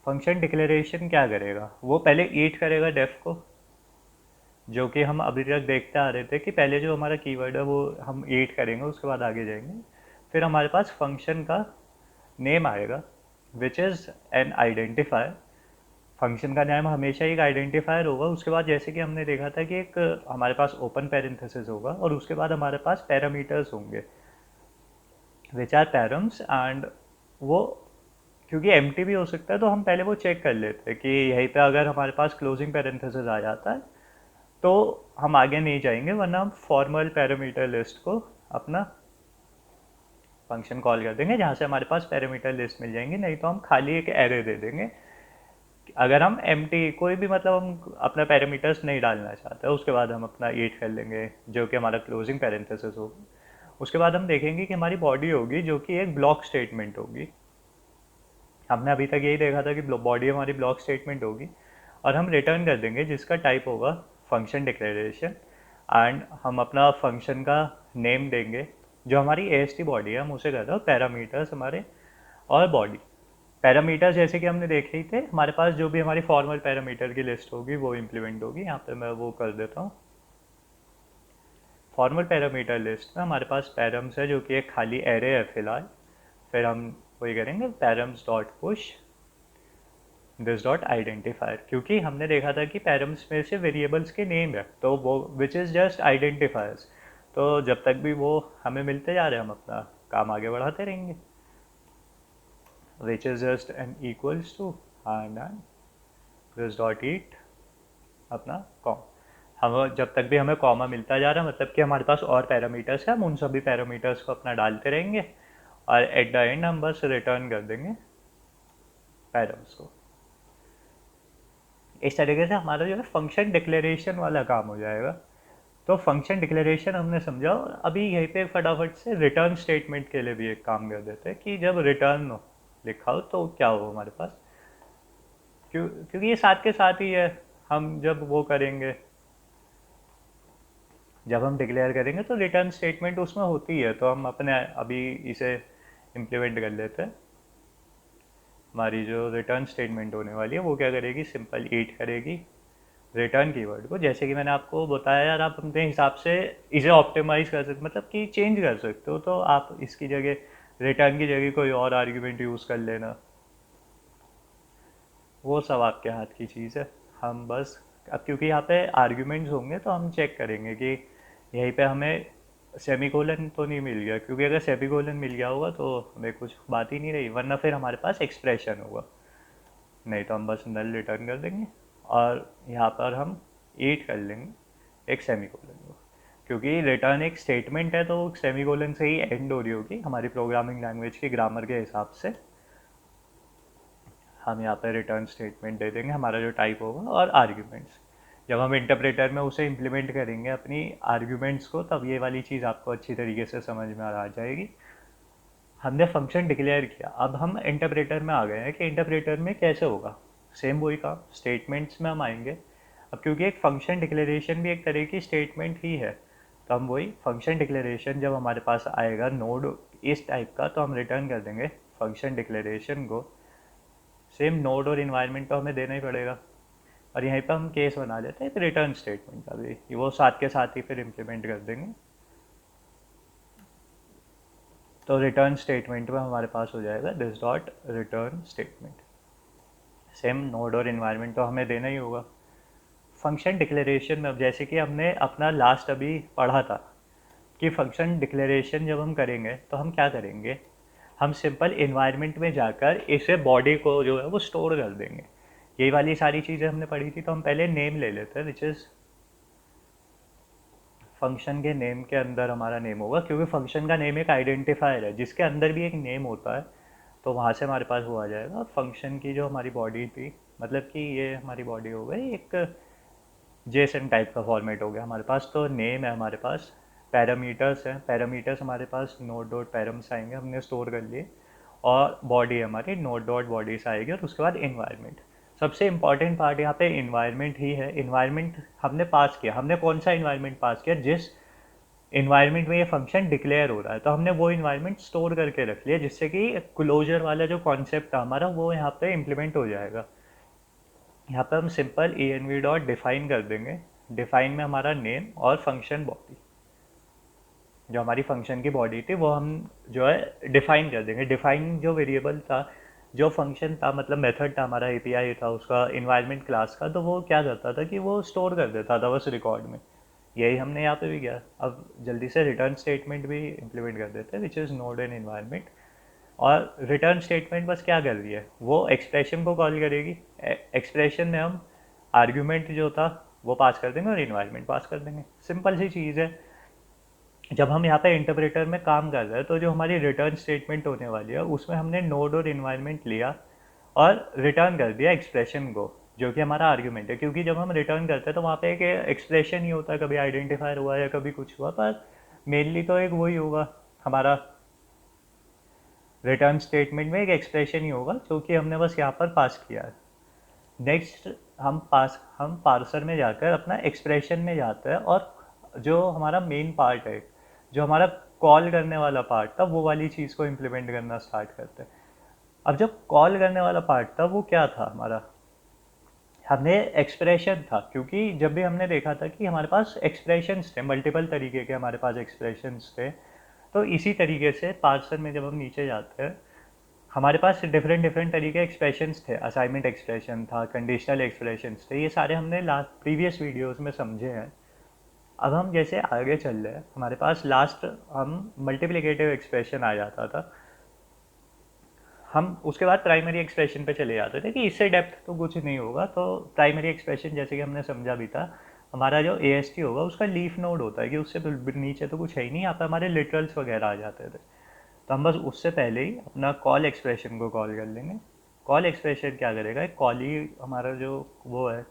फंक्शन डिक्लेरेशन क्या करेगा, वो पहले ईट करेगा डेफ को, जो कि हम अभी तक देखते आ रहे थे कि पहले जो हमारा कीवर्ड है वो हम ईट करेंगे, उसके बाद आगे जाएंगे। फिर हमारे पास फंक्शन का नेम आएगा which is an identifier. Function का नाम हमेशा एक आइडेंटिफायर होगा। उसके बाद जैसे कि हमने देखा था कि एक हमारे पास ओपन पैरेंथेसिस होगा और उसके बाद हमारे पास पैरामीटर्स होंगे विच आर पैरम्स, एंड वो क्योंकि एम भी हो सकता है तो हम पहले वो चेक कर लेते हैं कि यहीं पे अगर हमारे पास क्लोजिंग पैरेंथेसिस आ जाता है तो हम आगे नहीं जाएंगे, वरना हम फॉर्मल पैरामीटर लिस्ट को अपना फंक्शन कॉल कर देंगे जहाँ से हमारे पास पैरामीटर लिस्ट मिल जाएंगी। नहीं तो हम खाली एक एरे दे देंगे अगर हम एम कोई भी मतलब हम अपना पैरामीटर्स नहीं डालना चाहते। उसके बाद हम अपना ईट कर लेंगे जो कि हमारा क्लोजिंग पैरेंथेसिस होगा। उसके बाद हम देखेंगे कि हमारी बॉडी होगी जो कि एक ब्लॉक स्टेटमेंट होगी। हमने अभी तक यही देखा था कि बॉडी हमारी ब्लॉक स्टेटमेंट होगी और हम रिटर्न कर देंगे जिसका टाइप होगा फंक्शन डिक्लेरेशन, एंड हम अपना फंक्शन का नेम देंगे जो हमारी ए बॉडी है हम उसे कर रहे हैं, पैरामीटर्स हमारे और बॉडी। पैरामीटर्स जैसे कि हमने देख ही थे, हमारे पास जो भी हमारी फॉर्मल पैरामीटर की लिस्ट होगी वो इम्प्लीमेंट होगी। यहाँ पे मैं वो कर देता हूँ। फॉर्मल पैरामीटर लिस्ट में हमारे पास पैरम्स है जो कि एक खाली एरे है फिलहाल। फिर हम वही करेंगे params dot push this dot identifier, क्योंकि हमने देखा था कि पैरम्स में से वेरिएबल्स के नेम है तो वो विच इज़ जस्ट आइडेंटिफायर्स। तो जब तक भी वो हमें मिलते जा रहे हैं हम अपना काम आगे बढ़ाते रहेंगे, which is just an equals to and this dot eat अपना कॉम। हम जब तक भी हमें कॉमा मिलता जा रहा है मतलब कि हमारे पास और पैरामीटर्स है, हम उन सभी पैरामीटर्स को अपना डालते रहेंगे और एट द एंड हम बस रिटर्न कर देंगे पैरम्स को। इस तरीके से हमारा जो है फंक्शन डिक्लेरेशन वाला काम हो जाएगा। तो फंक्शन डिक्लेरेशन हमने समझा, और अभी यहीं पे फटाफट से रिटर्न स्टेटमेंट के लिए भी एक काम कर देते हैं कि जब रिटर्न लिखा हो तो क्या हो हमारे पास, क्योंकि ये साथ के साथ ही है। हम जब वो करेंगे, जब हम डिक्लेयर करेंगे तो रिटर्न स्टेटमेंट उसमें होती है, तो हम अपने अभी इसे इम्प्लीमेंट कर लेते हैं। हमारी जो रिटर्न स्टेटमेंट होने वाली है वो क्या करेगी, सिंपल ईट करेगी रिटर्न कीवर्ड को। जैसे कि मैंने आपको बताया यार, आप अपने हिसाब से इसे ऑप्टिमाइज कर सकते, मतलब कि चेंज कर सकते हो। तो आप इसकी जगह रिटर्न की जगह कोई और आर्ग्यूमेंट यूज़ कर लेना, वो सब आपके हाथ की चीज़ है। हम बस अब क्योंकि यहाँ पे आर्ग्यूमेंट्स होंगे तो हम चेक करेंगे कि यहीं पे हमें सेमीकोलन तो नहीं मिल गया, क्योंकि अगर सेमीकोलन मिल गया होगा तो हमें कुछ बात ही नहीं रही, वरना फिर हमारे पास एक्सप्रेशन होगा। नहीं तो हम बस नल रिटर्न कर देंगे और यहाँ पर हम ईट कर लेंगे एक सेमीकोलन को, क्योंकि रिटर्न एक स्टेटमेंट है तो सेमीकोलन से ही एंड हो रही होगी हमारी प्रोग्रामिंग लैंग्वेज की ग्रामर के हिसाब से। हम यहाँ पर रिटर्न स्टेटमेंट दे देंगे हमारा जो टाइप होगा और आर्ग्यूमेंट्स। जब हम इंटरप्रेटर में उसे इम्प्लीमेंट करेंगे अपनी आर्ग्यूमेंट्स को, तब ये वाली चीज़ आपको अच्छी तरीके से समझ में आ जाएगी। हमने फंक्शन डिक्लेयर किया, अब हम इंटरप्रेटर में आ गए हैं कि इंटरप्रेटर में कैसे होगा सेम वही काम, स्टेटमेंट्स में हम आएंगे। अब क्योंकि एक फंक्शन डिक्लेरेशन भी एक तरह की स्टेटमेंट ही है, तो हम वही फंक्शन डिक्लेरेशन जब हमारे पास आएगा नोड इस टाइप का, तो हम रिटर्न कर देंगे फंक्शन डिक्लेरेशन को। सेम नोड और इन्वायरमेंट तो हमें देना ही पड़ेगा, और यहीं पर हम केस बना लेते हैं रिटर्न स्टेटमेंट का भी, वो साथ के साथ ही फिर इम्प्लीमेंट कर देंगे। तो रिटर्न स्टेटमेंट में हमारे पास हो जाएगा this dot return statement. Same node और इन्वायरमेंट तो हमें देना ही होगा। फंक्शन डिक्लेरेशन में अब जैसे कि हमने अपना लास्ट अभी पढ़ा था कि फंक्शन डिक्लेरेशन जब हम करेंगे तो हम क्या करेंगे, हम सिंपल इन्वायरमेंट में जाकर इसे बॉडी को जो है वो स्टोर कर देंगे। यही वाली सारी चीज़ें हमने पढ़ी थी। तो हम पहले नेम ले लेते हैं विच इज़ फंक्शन के नेम के अंदर हमारा नेम होगा, क्योंकि फंक्शन का नेम एक आइडेंटिफायर है जिसके अंदर भी एक नेम होता है। तो वहाँ से हमारे पास वो आ जाएगा। फंक्शन की जो हमारी बॉडी थी, मतलब कि ये हमारी बॉडी हो गई एक जेसन टाइप का फॉर्मेट हो गया हमारे पास। तो नेम है हमारे पास, पैरामीटर्स हैं, पैरामीटर्स हमारे पास नोड डॉट पैरम्स आएंगे, हमने स्टोर कर लिए। और बॉडी हमारी नोड डॉट बॉडीज आएगी, और उसके बाद इन्वायरमेंट। सबसे इंपॉर्टेंट पार्ट यहाँ पे इन्वायरमेंट ही है। इन्वायरमेंट हमने पास किया, हमने कौन सा इन्वायरमेंट पास किया, जिस इन्वायरमेंट में ये फंक्शन डिक्लेयर हो रहा है, तो हमने वो इन्वायरमेंट स्टोर करके रख लिया, जिससे कि क्लोजर वाला जो कॉन्सेप्ट था हमारा वो यहाँ पे इम्प्लीमेंट हो जाएगा। यहाँ पे हम simple E N V dot define कर देंगे। डिफाइन में हमारा नेम और फंक्शन बॉडी, जो हमारी फंक्शन की बॉडी थी वो हम जो है डिफाइन कर देंगे। डिफाइन जो वेरिएबल था, जो फंक्शन था, मतलब मेथड था हमारा, एपीआई था उसका इन्वायरमेंट क्लास का, तो वो क्या करता था कि वो स्टोर कर देता था बस रिकॉर्ड में। यही हमने यहाँ पे भी किया। अब जल्दी से रिटर्न स्टेटमेंट भी इम्प्लीमेंट कर देते हैं which is node and environment. और रिटर्न स्टेटमेंट बस क्या कर रही है, वो एक्सप्रेशन को कॉल करेगी। एक्सप्रेशन में हम आर्ग्यूमेंट जो था वो पास कर देंगे और इन्वायरमेंट पास कर देंगे। सिंपल सी चीज़ है। जब हम यहाँ पे इंटरप्रेटर में काम कर रहे हैं तो जो हमारी रिटर्न स्टेटमेंट होने वाली है उसमें हमने नोड और इन्वायरमेंट लिया और रिटर्न कर दिया एक्सप्रेशन को, जो कि हमारा आर्ग्यूमेंट है। क्योंकि जब हम रिटर्न करते हैं तो वहाँ पे एक एक्सप्रेशन ही होता है, कभी आइडेंटिफायर हुआ या कभी कुछ हुआ, पर मेनली तो एक वही होगा हमारा रिटर्न स्टेटमेंट में एक एक्सप्रेशन ही होगा, जो कि हमने बस यहाँ पर पास किया है। नेक्स्ट हम पार्सर में जाकर अपना एक्सप्रेशन में जाते हैं, और जो हमारा मेन पार्ट है, जो हमारा कॉल करने वाला पार्ट था, वो वाली चीज़ को इम्प्लीमेंट करना स्टार्ट करते हैं। अब जब कॉल करने वाला पार्ट था वो क्या था हमारा, हमने एक्सप्रेशन था। क्योंकि जब भी हमने देखा था कि हमारे पास एक्सप्रेशंस थे, मल्टीपल तरीके के हमारे पास एक्सप्रेशंस थे। तो इसी तरीके से पार्सर में जब हम नीचे जाते हैं, हमारे पास डिफरेंट डिफरेंट तरीके एक्सप्रेशंस थे। असाइनमेंट एक्सप्रेशन था, कंडीशनल एक्सप्रेशंस थे, ये सारे हमने लास्ट प्रीवियस वीडियोस में समझे हैं। अब हम जैसे आगे चल रहे हैं, हमारे पास लास्ट हम मल्टीप्लिकेटिव एक्सप्रेशन आ जाता था, हम उसके बाद प्राइमरी एक्सप्रेशन पे चले जाते थे कि इससे डेप्थ तो कुछ नहीं होगा। तो प्राइमरी एक्सप्रेशन जैसे कि हमने समझा भी था, हमारा जो ए एस टी होगा उसका लीफ नोड होता है कि उससे नीचे तो कुछ है ही नहीं, यहाँ पर हमारे लिटरल्स वगैरह आ जाते थे। तो हम बस उससे पहले ही अपना कॉल एक्सप्रेशन को कॉल कर लेंगे। कॉल एक्सप्रेशन क्या करेगा, कॉल ही हमारा जो वो है,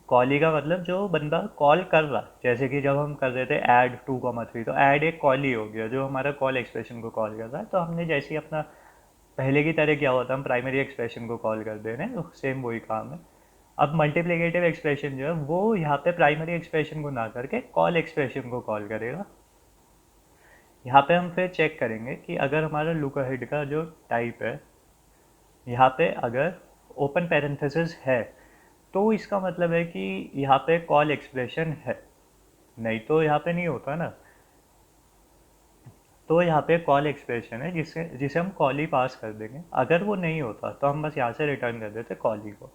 कॉली का मतलब जो बंदा कॉल कर रहा, जैसे कि जब हम कर रहे थे ऐड 2,3, तो ऐड एक कॉल ही हो गया जो हमारा कॉल एक्सप्रेशन को कॉल कर रहा है। तो हमने जैसे ही अपना पहले की तरह क्या होता है, हम प्राइमरी एक्सप्रेशन को कॉल कर दे रहे हैं, तो सेम वही काम है। अब मल्टीप्लिकेटिव एक्सप्रेशन जो है वो यहाँ पे प्राइमरी एक्सप्रेशन को ना करके कॉल एक्सप्रेशन को कॉल करेगा। यहाँ पे हम फिर चेक करेंगे कि अगर हमारा लुक अहेड का जो टाइप है, यहाँ पे अगर ओपन पैरेंथेसिस है तो इसका मतलब है कि यहाँ पे कॉल एक्सप्रेशन है, नहीं तो यहाँ पे नहीं होता ना। तो यहाँ पे कॉल एक्सप्रेशन है जिसे जिसे हम कॉल ही पास कर देंगे। अगर वो नहीं होता तो हम बस यहाँ से रिटर्न कर देते कॉल ही को,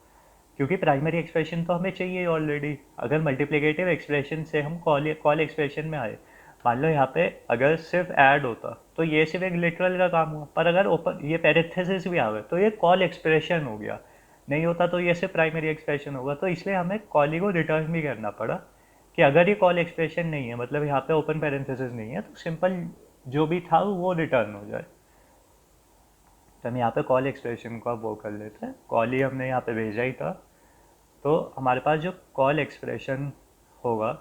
क्योंकि प्राइमरी एक्सप्रेशन तो हमें चाहिए ऑलरेडी। अगर मल्टीप्लिकेटिव एक्सप्रेशन से हम कॉल एक्सप्रेशन में आए, मान लो यहाँ पे अगर सिर्फ ऐड होता तो ये सिर्फ एक लिटरल का काम हुआ, पर अगर ओपन ये पैरेंथेसिस भी आवे तो ये कॉल एक्सप्रेशन हो गया। नहीं होता तो ये सिर्फ प्राइमरी एक्सप्रेशन होगा। तो इसलिए हमें कॉल ही को रिटर्न भी करना पड़ा कि अगर ये कॉल एक्सप्रेशन नहीं है, मतलब यहाँ पे ओपन पैरेंथेसिस नहीं है, तो सिंपल जो भी था वो रिटर्न हो जाए। तो हम यहाँ पे कॉल एक्सप्रेशन को अब वो कर लेते हैं, कॉल ही हमने यहाँ पे भेजा ही था। तो हमारे पास जो कॉल एक्सप्रेशन होगा,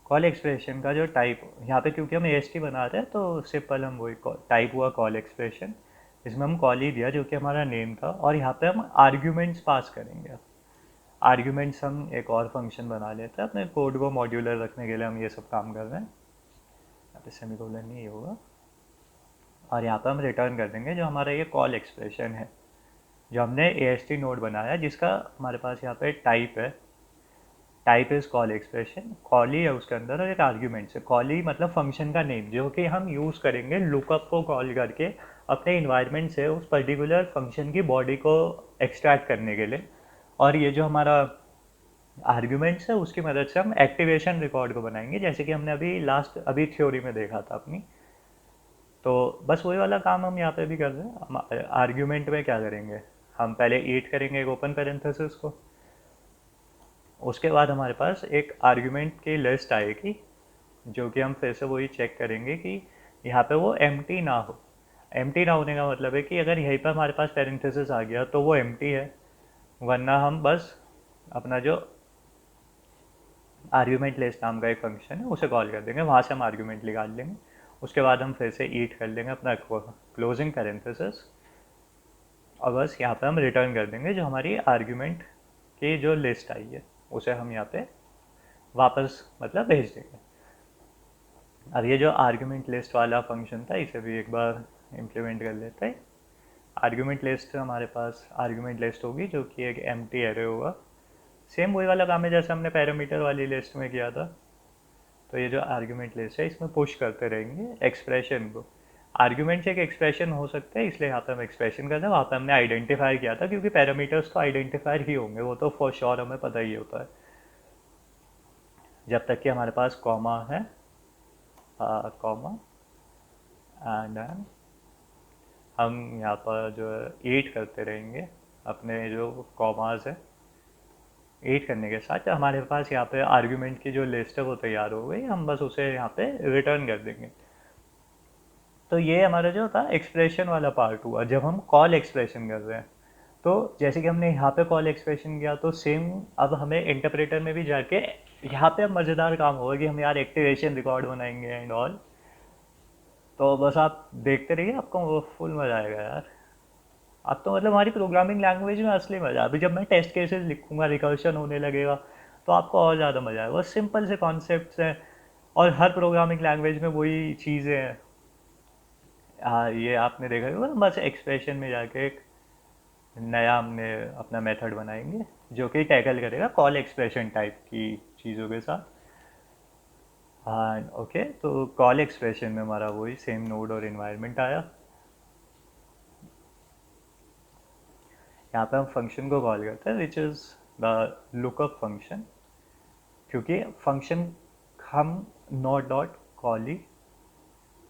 कॉल एक्सप्रेशन का जो टाइप यहाँ पे, क्योंकि हम ए एस टी बना रहे हैं तो सिंपल हम वही टाइप हुआ कॉल एक्सप्रेशन, इसमें हम कॉल ही दिया जो कि हमारा नेम था। और यहाँ पे हम आर्ग्यूमेंट्स पास करेंगे। आर्ग्यूमेंट्स हम एक और फंक्शन बना लेते हैं, अपने कोड को मॉड्यूलर रखने के लिए हम ये सब काम कर रहे हैं। यहाँ पे सेमीकोलन नहीं होगा, और यहाँ पे हम रिटर्न कर देंगे जो हमारा ये कॉल एक्सप्रेशन है, जो हमने ए एस टी नोड बनाया, जिसका हमारे पास यहाँ पे टाइप है type is call expression, call ही है उसके अंदर और एक आर्ग्यूमेंट से। कॉल ही मतलब फंक्शन का नेम जो कि हम यूज़ करेंगे लुकअप को कॉल करके अपने इन्वायरमेंट से उस पर्टिकुलर फंक्शन की बॉडी को एक्सट्रैक्ट करने के लिए। और ये जो हमारा आर्ग्यूमेंट्स है उसकी मदद से हम एक्टिवेशन रिकॉर्ड को बनाएंगे, जैसे कि हमने अभी थ्योरी में देखा था अपनी। तो बस वही वाला काम हम यहाँ पे भी कर रहे हैं। हम आर्ग्यूमेंट में क्या करेंगे, हम पहले ईट करेंगे एक ओपन पैरेंथेसिस को, उसके बाद हमारे पास एक आर्ग्यूमेंट की लिस्ट आएगी जो कि हम फिर से वही चेक करेंगे कि यहाँ पे वो एम्प्टी ना हो। एम्प्टी ना होने का मतलब है कि अगर यहीं पर हमारे पास पैरेंथेसिस आ गया तो वो एम्प्टी है, वरना हम बस अपना जो आर्ग्यूमेंट लिस्ट नाम का एक फंक्शन है उसे कॉल कर देंगे, वहाँ से हम आर्ग्यूमेंट निकाल लेंगे। उसके बाद हम फिर से ईट कर लेंगे अपना क्लोजिंग पैरेंथेसिस, और बस यहाँ पे हम रिटर्न कर देंगे जो हमारी आर्ग्यूमेंट की जो लिस्ट आई है उसे हम यहाँ पे वापस मतलब भेज देंगे। अब ये जो आर्ग्यूमेंट लिस्ट वाला फंक्शन था इसे भी एक बार इम्प्लीमेंट कर लेते हैं। आर्ग्यूमेंट लिस्ट हमारे पास आर्ग्यूमेंट लिस्ट होगी जो कि एक एम्प्टी एरे होगा। सेम वही वाला काम है जैसे हमने पैरामीटर वाली लिस्ट में किया था। तो ये जो आर्ग्यूमेंट लिस्ट है इसमें पुश करते रहेंगे एक्सप्रेशन को। आर्ग्यूमेंट से एक एक्सप्रेशन हो सकता है इसलिए यहाँ पे हम एक्सप्रेशन करते हैं, वहाँ पे हमने आइडेंटिफायर किया था क्योंकि पैरामीटर्स तो आइडेंटिफायर ही होंगे, वो तो फॉर श्योर हमें पता ही होता है जब तक कि हमारे पास कॉमा है, कॉमा एंड हम यहाँ पर जो है ईट करते रहेंगे अपने जो कॉमास है। ईट करने के साथ हमारे पास यहाँ पे आर्ग्यूमेंट की जो लिस्ट है वो तैयार हो गई, हम बस उसे यहाँ पे रिटर्न कर देंगे। तो ये हमारा जो था एक्सप्रेशन वाला पार्ट हुआ जब हम कॉल एक्सप्रेशन कर रहे हैं। तो जैसे कि हमने यहाँ पे कॉल एक्सप्रेशन किया तो सेम अब हमें इंटरप्रेटर में भी जाके यहाँ पे अब मज़ेदार काम होगा कि हम यार एक्टिवेशन रिकॉर्ड बनाएंगे एंड ऑल। तो बस आप देखते रहिए, आपको वो फुल मज़ा आएगा यार। अब तो मतलब हमारी प्रोग्रामिंग लैंग्वेज में असली मज़ा। अभी जब मैं टेस्ट केसेस लिखूंगा रिकर्शन होने लगेगा तो आपको और ज़्यादा मज़ा आएगा। बस सिंपल से कॉन्सेप्ट्स हैं और हर प्रोग्रामिंग लैंग्वेज में वही चीज़ें हैं। हाँ ये आपने देखा होगा, बस एक्सप्रेशन में जाके एक नया हमने अपना मेथड बनाएंगे जो कि टैकल करेगा कॉल एक्सप्रेशन टाइप की चीज़ों के साथ। हाँ ओके, तो कॉल एक्सप्रेशन में हमारा वही सेम नोड और इन्वायरमेंट आया। यहाँ पे हम फंक्शन को कॉल करते हैं which is the lookup function, क्योंकि फंक्शन हम नॉट डॉट कॉली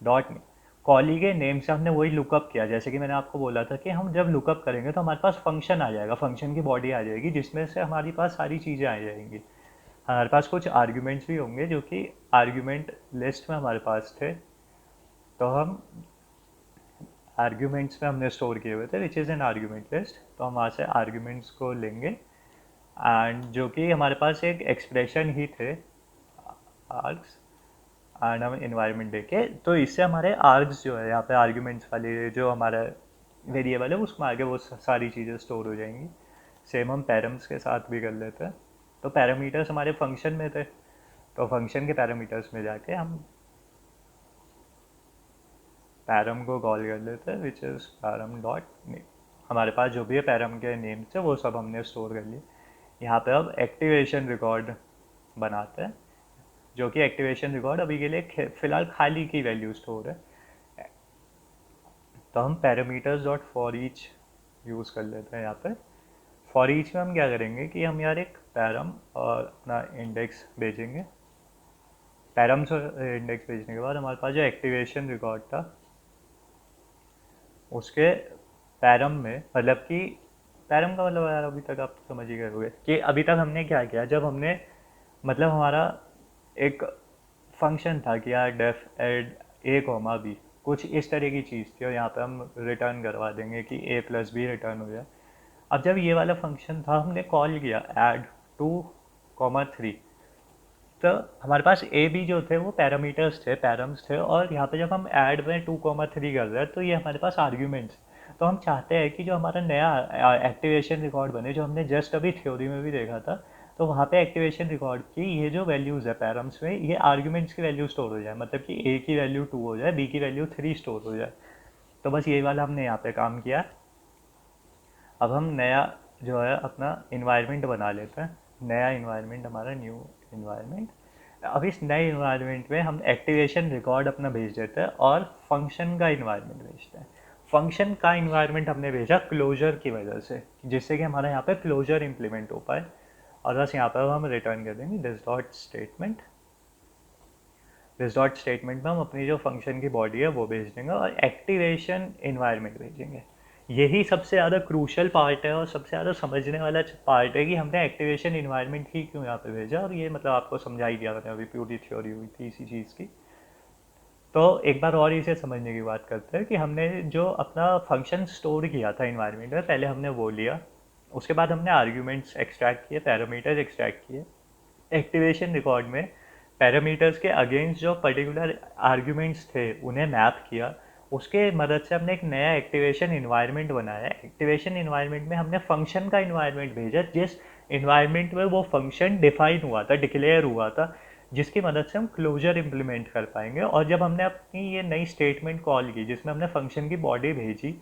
डॉट नहीं, कॉली के नेम से हमने वही लुकअप किया। जैसे कि मैंने आपको बोला था कि हम जब लुकअप करेंगे तो हमारे पास फंक्शन आ जाएगा, फंक्शन की बॉडी आ जाएगी जिसमें से हमारी पास सारी चीज़ें आ जाएंगी। हमारे पास कुछ आर्ग्यूमेंट्स भी होंगे जो कि आर्ग्यूमेंट लिस्ट में हमारे पास थे, तो हम आर्ग्यूमेंट्स में हमने स्टोर किए हुए थे which is an argument list. तो हम वहाँ से आर्ग्यूमेंट्स को लेंगे एंड जो कि हमारे पास एक एक्सप्रेशन ही थे आर्ग्स, एंड हम इन्वायरमेंट देके तो इससे हमारे आर्ग्स जो है यहाँ पे आर्ग्यूमेंट्स वाली जो हमारा वेरिएबल है उसमें आगे वो सारी चीज़ें स्टोर हो जाएंगी। सेम हम पैरम्स के साथ भी कर लेते हैं। तो पैरामीटर्स हमारे फंक्शन में थे तो फंक्शन के पैरामीटर्स में जाके हम पैरम को कॉल कर लेते हैं which is param dot name. हमारे पास जो भी है पैरम के नेम से वो सब हमने स्टोर कर लिए। यहाँ पे अब एक्टिवेशन रिकॉर्ड बनाते हैं जो कि एक्टिवेशन रिकॉर्ड अभी के लिए फ़िलहाल खाली की वैल्यू स्टोर है। तो हम parameters dot for each use कर लेते हैं यहाँ पे। फॉर ईच में हम क्या करेंगे कि हम यार एक पैरम और अपना इंडेक्स भेजेंगे। पैरम से इंडेक्स भेजने के बाद हमारे पास जो एक्टिवेशन रिकॉर्ड था उसके पैरम में, मतलब कि पैरम का मतलब यार अभी तक आप समझ ही गए होंगे कि अभी तक हमने क्या किया। जब हमने मतलब हमारा एक फंक्शन था कि यार डेफ एड ए कॉमा बी, कुछ इस तरह की चीज़ थी और यहाँ पे हम रिटर्न करवा देंगे कि ए प्लस बी रिटर्न हो जाए। अब जब ये वाला फंक्शन था हमने कॉल किया ऐड 2,3, तो हमारे पास ए बी जो थे वो पैरामीटर्स थे, पैरम्स थे, और यहाँ पे जब हम ऐड में 2,3 कर रहे हैं तो ये हमारे पास आर्ग्यूमेंट्स। तो हम चाहते हैं कि जो हमारा नया एक्टिवेशन रिकॉर्ड बने जो हमने जस्ट अभी थ्योरी में भी देखा था, तो वहाँ पे एक्टिवेशन रिकॉर्ड की ये जो वैल्यूज़ है पैरम्स में ये आर्ग्यूमेंट्स की वैल्यू स्टोर हो जाए, मतलब कि ए की वैल्यू 2 हो जाए, बी की वैल्यू 3 स्टोर हो जाए। तो बस यही वाला हमने यहाँ पे काम किया। अब हम नया जो है अपना इन्वायरमेंट बना लेते हैं नया इन्वायरमेंट हमारा न्यू इन्वायरमेंट। अब इस नए इन्वायरमेंट में हम एक्टिवेशन रिकॉर्ड अपना भेज देते हैं और फंक्शन का इन्वायरमेंट भेजते हैं। फंक्शन का इन्वायरमेंट हमने भेजा क्लोजर की वजह से, जिससे कि हमारा यहाँ पे क्लोजर इंप्लीमेंट हो पाए, और बस यहाँ पर हम रिटर्न कर देंगे this dot statement. This dot statement में हम अपनी जो फंक्शन की बॉडी है वो भेज देंगे और एक्टिवेशन इन्वायरमेंट भेजेंगे। यही सबसे ज़्यादा क्रूशल पार्ट है और सबसे ज़्यादा समझने वाला पार्ट है कि हमने एक्टिवेशन इन्वायरमेंट ही क्यों यहाँ पे भेजा, और ये मतलब आपको समझा ही दिया मैंने, अभी पूरी थ्योरी हुई थी इसी चीज़ की। तो एक बार और इसे समझने की बात करते हैं कि हमने जो अपना फंक्शन स्टोर किया था इन्वायरमेंट में, पहले हमने वो लिया, उसके बाद हमने आर्ग्यूमेंट्स एक्सट्रैक्ट किए, पैरामीटर्स एक्सट्रैक्ट किए। एक्टिवेशन रिकॉर्ड में पैरामीटर्स के अगेंस्ट जो पर्टिकुलर आर्ग्यूमेंट्स थे उन्हें मैप किया, उसके मदद से हमने एक नया एक्टिवेशन इन्वायरमेंट बनाया। एक्टिवेशन इन्वायरमेंट में हमने फंक्शन का इन्वायरमेंट भेजा, जिस इन्वायरमेंट में वो फंक्शन डिफाइन हुआ था, डिक्लेयर हुआ था, जिसकी मदद से हम क्लोजर इंप्लीमेंट कर पाएंगे। और जब हमने अपनी ये नई स्टेटमेंट कॉल की जिसमें हमने फंक्शन की बॉडी भेजी,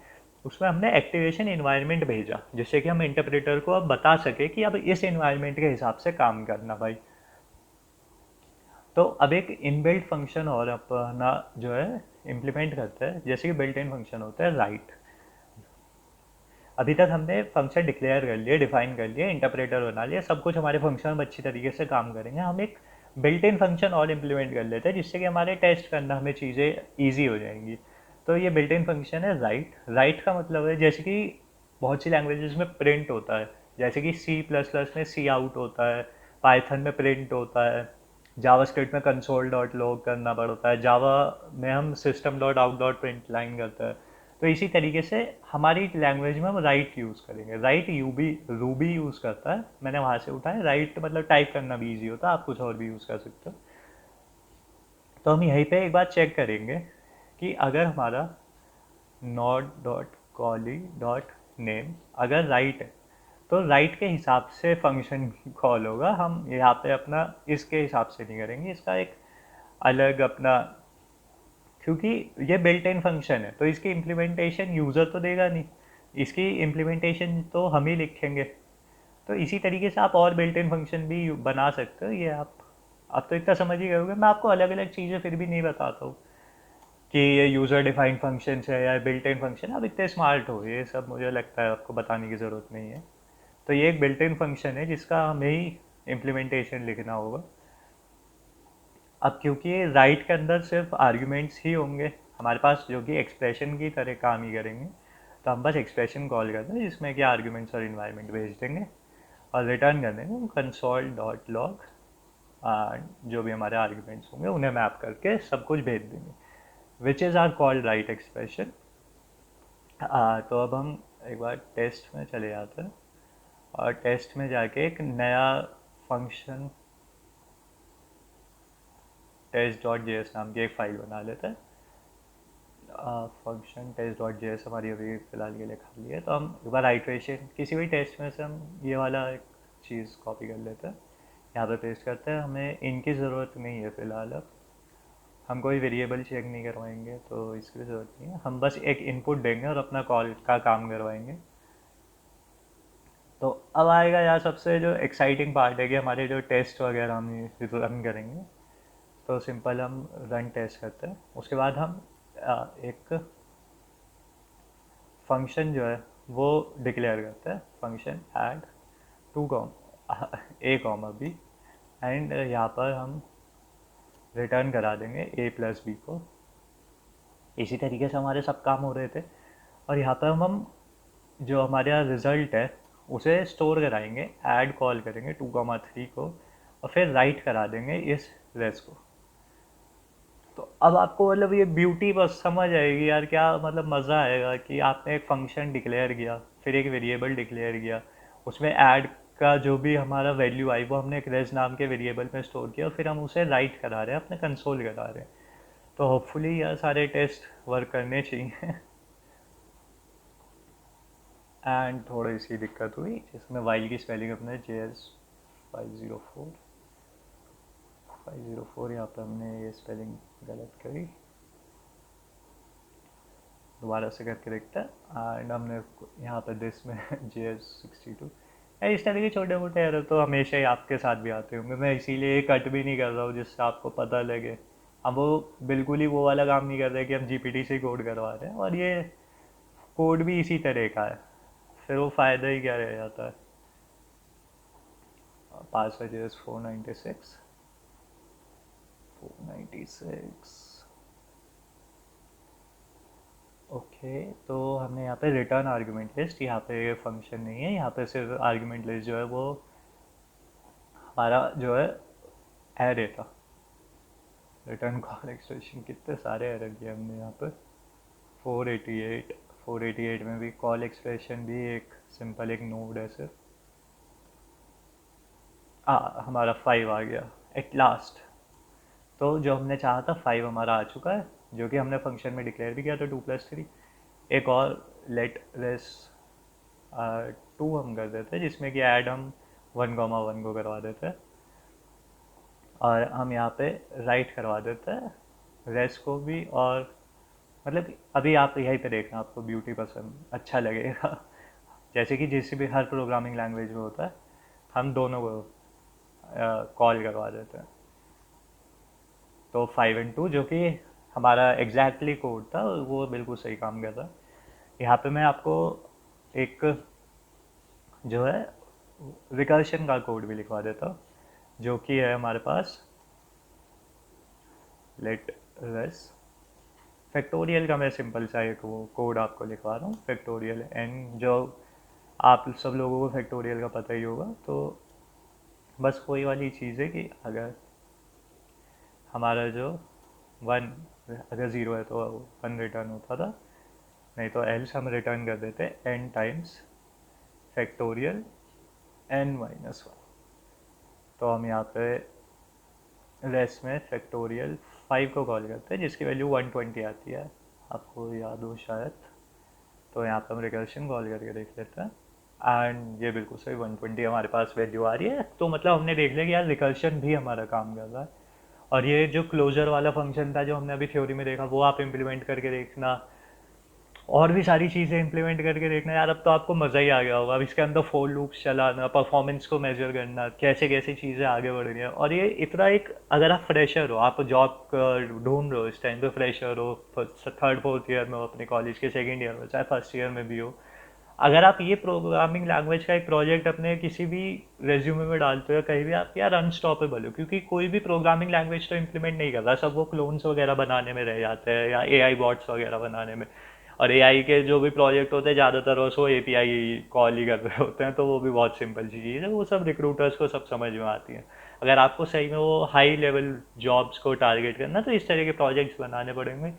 उसमें हमने एक्टिवेशन इन्वायरमेंट भेजा, जिससे कि हम इंटरप्रेटर को अब बता सके कि अब इस इन्वायरमेंट के हिसाब से काम करना भाई। तो अब एक इनबिल्ट फंक्शन और अपना जो है इम्प्लीमेंट करते हैं, जैसे कि बिल्ट इन फंक्शन होता है राइट। अभी तक हमने फंक्शन डिक्लेयर कर लिए, डिफाइन कर लिए, इंटरप्रेटर बना लिया, सब कुछ हमारे फंक्शन में अच्छी तरीके से काम करेंगे। हम एक बिल्ट इन फंक्शन और इम्प्लीमेंट कर लेते हैं, जिससे कि हमारे टेस्ट करना हमें चीज़ें ईजी हो जाएंगी। तो ये बिल्ट इन फंक्शन है राइट। राइट का मतलब है जैसे कि बहुत सी लैंग्वेजेस में प्रिंट होता है, जैसे कि सी प्लस प्लस में सी आउट होता है, पाइथन में प्रिंट होता है, जावास्क्रिप्ट में कंसोल डॉट लॉग करना पड़ता है, जावा में हम system dot out dot print line करते हैं। तो इसी तरीके से हमारी लैंग्वेज में हम राइट यूज़ करेंगे। राइट यूबी रूबी यूज़ करता है, मैंने वहाँ से उठाया। राइट मतलब टाइप करना भी ईजी होता है, आप कुछ और भी यूज़ कर सकते हो। तो हम यहीं पे एक बार चेक करेंगे कि अगर हमारा नॉट डॉट कॉली डॉट नेम अगर राइट है, तो राइट के हिसाब से फंक्शन कॉल होगा। हम यहाँ पे अपना इसके हिसाब से नहीं करेंगे, इसका एक अलग अपना, क्योंकि ये बिल्ट इन फंक्शन है तो इसकी इम्प्लीमेंटेशन यूज़र तो देगा नहीं, इसकी इम्प्लीमेंटेशन तो हम ही लिखेंगे। तो इसी तरीके से आप और बिल्ट इन फंक्शन भी बना सकते हो। ये आप तो इतना समझ ही गए होगे, मैं आपको अलग अलग चीज़ें फिर भी नहीं बताता हूँ कि ये यूज़र डिफाइंड फंक्शन है या बिल्ट इन फंक्शन। आप इतने स्मार्ट हो, ये सब मुझे लगता है आपको बताने की ज़रूरत नहीं है। तो ये एक बिल्ट इन फंक्शन है जिसका हमें ही इम्प्लीमेंटेशन लिखना होगा। अब क्योंकि राइट के अंदर सिर्फ आर्ग्यूमेंट्स ही होंगे हमारे पास, जो कि एक्सप्रेशन की तरह काम ही करेंगे, तो हम बस एक्सप्रेशन कॉल करते हैं जिसमें कि आर्ग्यूमेंट्स और इन्वायरमेंट भेज देंगे और रिटर्न कर देंगे कंसोल डॉट लॉग। जो भी हमारे आर्ग्यूमेंट्स होंगे उन्हें मैप करके सब कुछ भेज देंगे, which is are called right expression. तो अब हम एक बार टेस्ट में चले जाते हैं और टेस्ट में जाके एक नया function test dot J S नाम की एक फ़ाइल बना लेते हैं। Function test dot J S हमारी अभी फ़िलहाल के लिए खाली है, तो हम एक बार आइट्रेशन किसी भी टेस्ट में से हम ये वाला एक चीज़ कॉपी कर लेते हैं, यहाँ पे पेस्ट करते हैं। हमें इनकी ज़रूरत नहीं है फ़िलहाल, अब हम कोई वेरिएबल चेक नहीं करवाएंगे तो इसकी ज़रूरत नहीं है। हम बस एक इनपुट देंगे और अपना कॉल का काम करवाएंगे। तो अब आएगा यार सबसे जो एक्साइटिंग पार्ट है कि हमारे जो टेस्ट वगैरह हम रन करेंगे। तो सिंपल हम रन टेस्ट करते हैं, उसके बाद हम एक फंक्शन जो है वो डिक्लेयर करते हैं, function add two comma a comma b, and यहाँ पर हम रिटर्न करा देंगे ए प्लस बी को। इसी तरीके से हमारे सब काम हो रहे थे, और यहाँ पर हम जो हमारा रिज़ल्ट है उसे स्टोर कराएंगे, ऐड कॉल करेंगे 2,3 को, और फिर राइट करा देंगे इस रेस को। तो अब आपको मतलब ये ब्यूटी बस समझ आएगी यार, क्या मतलब मज़ा आएगा कि आपने एक फंक्शन डिक्लेयर किया, फिर एक वेरिएबल डिक्लेयर किया, उसमें ऐड का जो भी हमारा वैल्यू आई वो हमने एक रेज नाम के वेरिएबल में स्टोर किया, और फिर हम उसे राइट करा रहे हैं, अपने कंसोल करा रहे हैं। तो होपफुली यार सारे टेस्ट वर्क करने चाहिए। एंड थोड़ी सी दिक्कत हुई जिसमें वाइल की स्पेलिंग अपने JS 504 504, यहाँ पर हमने ये स्पेलिंग गलत करी, दोबारा से करके देखते हैं। एंड हमने यहाँ पर दिस में JS 62, इस तरह के छोटे मोटे एरर तो हमेशा ही आपके साथ भी आते होंगे, मैं इसीलिए कट भी नहीं कर रहा हूँ जिससे आपको पता लगे। अब वो बिल्कुल ही वो वाला काम नहीं कर रहे कि हम जीपीटी से कोड करवा रहे हैं, और ये कोड भी इसी तरह का है, फिर वो फ़ायदा ही क्या रह जाता है। Password is 496 496। ओके, तो हमने यहाँ पे रिटर्न आर्गुमेंट लिस्ट, यहाँ पे फंक्शन नहीं है, यहाँ पे सिर्फ आर्गुमेंट लिस्ट जो है वो हमारा जो है एरे था। रिटर्न कॉल एक्सप्रेशन कितने सारे एरर किए हमने यहाँ पे। 488 488 में भी कॉल एक्सप्रेशन भी एक सिंपल एक नोड है सिर्फ। हमारा 5 आ गया एट लास्ट। तो जो हमने चाहा था 5 हमारा आ चुका है, जो कि हमने फंक्शन में डिक्लेयर भी किया था 2+3। एक और लेट रेस 2 हम कर देते हैं, जिसमें कि ऐड हम 1,1 को करवा देते हैं, और हम यहाँ पे राइट करवा देते हैं रेस को भी। और मतलब अभी आप यहीं पे देखना, आपको ब्यूटी पसंद अच्छा लगेगा। जैसे कि जिस भी हर प्रोग्रामिंग लैंग्वेज में होता है, हम दोनों को कॉल करवा देते हैं। तो 5 और 2 जो कि हमारा एग्जैक्टली कोड था, वो बिल्कुल सही काम कर रहा है। यहाँ पे मैं आपको एक जो है रिकर्शन का कोड भी लिखवा देता हूँ, जो कि है हमारे पास लेट रेस फैक्टोरियल का। मैं सिंपल सा एक वो कोड आपको लिखवा रहा हूँ, फैक्टोरियल एन, जो आप सब लोगों को फैक्टोरियल का पता ही होगा। तो बस वही वाली चीज़ है कि अगर हमारा जो 1 अगर 0 है तो 1 रिटर्न होता था, नहीं तो एल्स हम रिटर्न कर देते n टाइम्स फैक्टोरियल n-1। तो हम यहाँ पे रेस में फैक्टोरियल 5 को कॉल करते हैं, जिसकी वैल्यू 120 आती है, आपको याद हो शायद। तो यहाँ पे हम रिकर्शन कॉल करके देख लेते हैं, एंड ये बिल्कुल सही 120 हमारे पास वैल्यू आ रही है। तो मतलब हमने देख लिया कि यार रिकर्शन भी हमारा काम कर रहा है। और ये जो क्लोजर वाला फंक्शन था जो हमने अभी थ्योरी में देखा, वो आप इम्प्लीमेंट करके देखना, और भी सारी चीज़ें इंप्लीमेंट करके देखना यार। अब तो आपको मज़ा ही आ गया होगा। अब इसके अंदर फोर लूप्स चलाना, परफॉर्मेंस को मेजर करना, कैसे कैसे चीज़ें आगे बढ़ रही हैं। और ये इतना एक, अगर आप फ्रेशर हो, आप जॉब ढूंढ रहे हो इस टाइम पे, फ्रेशर हो, 3rd 4th ईयर में हो अपने कॉलेज के, 2nd ईयर में, चाहे 1st ईयर में भी हो, अगर आप ये प्रोग्रामिंग लैंग्वेज का एक प्रोजेक्ट अपने किसी भी रेज्यूमे में डालते हो या कहीं भी, आप यार अनस्टॉपेबल हो। क्योंकि कोई भी प्रोग्रामिंग लैंग्वेज तो इम्प्लीमेंट नहीं कर रहा, सब वो क्लोन्स वगैरह बनाने में रह जाते हैं, या एआई बॉट्स वगैरह बनाने में। और एआई के जो भी प्रोजेक्ट होते हैं ज़्यादातर वो एपीआई कॉल ही कर रहे होते हैं, तो वो भी बहुत सिंपल सी चीज़ है, वो सब रिक्रूटर्स को सब समझ में आती है। अगर आपको सही में वो हाई लेवल जॉब्स को टारगेट करना, तो इस तरह के प्रोजेक्ट्स बनाने पड़ेंगे।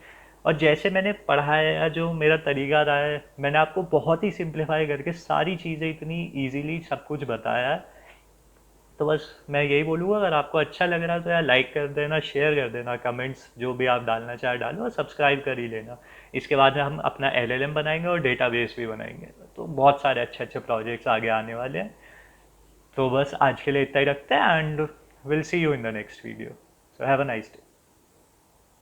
और जैसे मैंने पढ़ा है, या जो मेरा तरीका रहा है, मैंने आपको बहुत ही सिंप्लीफाई करके सारी चीज़ें इतनी इजीली सब कुछ बताया है। तो बस मैं यही बोलूँगा, अगर आपको अच्छा लग रहा है तो यार लाइक कर देना, शेयर कर देना, कमेंट्स जो भी आप डालना चाहे डालो, और सब्सक्राइब कर ही लेना। इसके बाद हम अपना एलएलएम बनाएंगे और डेटाबेस भी बनाएंगे, तो बहुत सारे अच्छे अच्छे प्रोजेक्ट्स आगे आने वाले हैं। तो बस आज के लिए इतना ही रखते हैं, and will see you in the next video. So have a nice day.